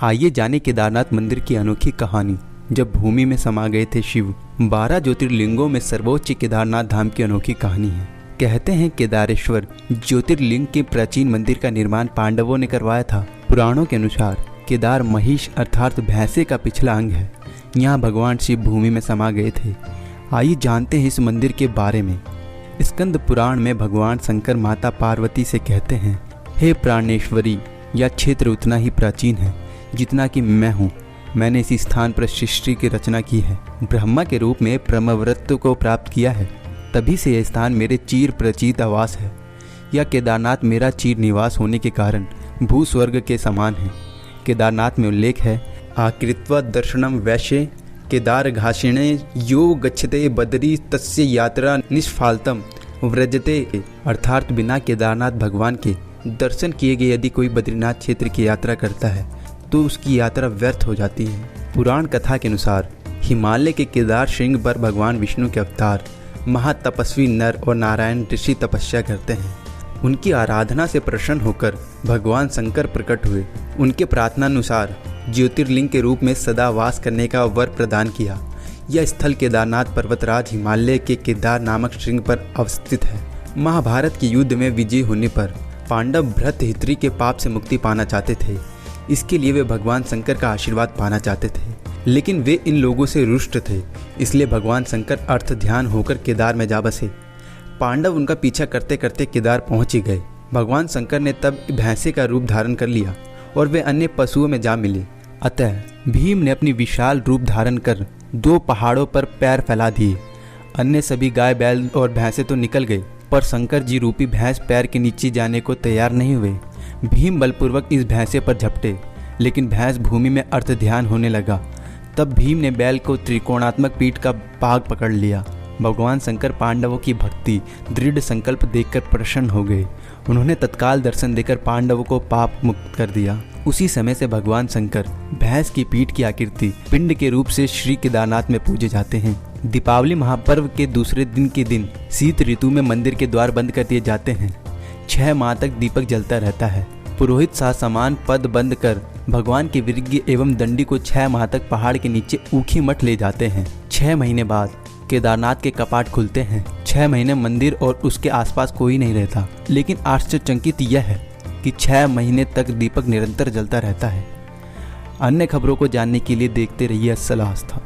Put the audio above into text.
आइए जाने केदारनाथ मंदिर की अनोखी कहानी। जब भूमि में समा गए थे शिव, 12 ज्योतिर्लिंगों में सर्वोच्च केदारनाथ धाम की अनोखी कहानी है। कहते हैं केदारेश्वर ज्योतिर्लिंग के प्राचीन मंदिर का निर्माण पांडवों ने करवाया था। पुराणों के अनुसार केदार महिष अर्थात भैंसे का पिछला अंग है। यहाँ भगवान शिव भूमि में समा गए थे। आइए जानते हैं इस मंदिर के बारे में। स्कंद पुराण में भगवान शंकर माता पार्वती से कहते हैं, हे प्राणेश्वरी, यह क्षेत्र उतना ही प्राचीन है जितना कि मैं हूँ। मैंने इसी स्थान पर सृष्टि की रचना की है। ब्रह्मा के रूप में ब्रह्मवृत्त को प्राप्त किया है। तभी से यह स्थान मेरे चिर प्रचित आवास है। यह केदारनाथ मेरा चिर निवास होने के कारण भूस्वर्ग के समान है। केदारनाथ में उल्लेख है, आकृत्वा दर्शनम वैश्य केदार घाषिणे यो गच्छते बदरी तस्य यात्रा निष्फालतम व्रजते। अर्थात बिना केदारनाथ भगवान के दर्शन किए गए यदि कोई बद्रीनाथ क्षेत्र की यात्रा करता है तो उसकी यात्रा व्यर्थ हो जाती है। पुराण कथा के अनुसार हिमालय के केदार श्रृंग पर भगवान विष्णु के अवतार महातपस्वी नर और नारायण ऋषि तपस्या करते हैं। उनकी आराधना से प्रसन्न होकर भगवान शंकर प्रकट हुए। उनके प्रार्थनानुसार ज्योतिर्लिंग के रूप में सदा वास करने का वर प्रदान किया। यह स्थल केदारनाथ पर्वतराज हिमालय के केदार नामक श्रृंग पर अवस्थित है। महाभारत के युद्ध में विजयी होने पर पांडव भृतहित्री के पाप से मुक्ति पाना चाहते थे। इसके लिए वे भगवान शंकर का आशीर्वाद पाना चाहते थे, लेकिन वे इन लोगों से रुष्ट थे। इसलिए भगवान शंकर अर्थ ध्यान होकर केदार में जा बसे। पांडव उनका पीछा करते करते केदार पहुंच ही गए। भगवान शंकर ने तब भैंसे का रूप धारण कर लिया और वे अन्य पशुओं में जा मिले। अतः भीम ने अपनी विशाल रूप धारण कर 2 पहाड़ों पर पैर फैला दिए। अन्य सभी गाय बैल और भैंसे तो निकल गए, पर शंकर जी रूपी भैंस पैर के नीचे जाने को तैयार नहीं हुए। भीम बलपूर्वक इस भैंसे पर झपटे, लेकिन भैंस भूमि में अर्थ ध्यान होने लगा। तब भीम ने बैल को त्रिकोणात्मक पीठ का भाग पकड़ लिया। भगवान शंकर पांडवों की भक्ति दृढ़ संकल्प देखकर प्रसन्न हो गए। उन्होंने तत्काल दर्शन देकर पांडवों को पाप मुक्त कर दिया। उसी समय से भगवान शंकर भैंस की पीठ की आकृति पिंड के रूप से श्री केदारनाथ में पूजे जाते हैं। दीपावली महापर्व के दूसरे दिन के दिन शीत ऋतु में मंदिर के द्वार बंद कर दिए जाते हैं। 6 माह तक दीपक जलता रहता है। पुरोहित सा समान पद बंद कर भगवान के विग्रह एवं दंडी को 6 माह तक पहाड़ के नीचे ऊखी मठ ले जाते हैं। 6 महीने बाद केदारनाथ के कपाट खुलते हैं। 6 महीने मंदिर और उसके आसपास कोई नहीं रहता, लेकिन आश्चर्यचकित यह है कि 6 महीने तक दीपक निरंतर जलता रहता है। अन्य खबरों को जानने के लिए देखते रहिए अस्सल आस्था।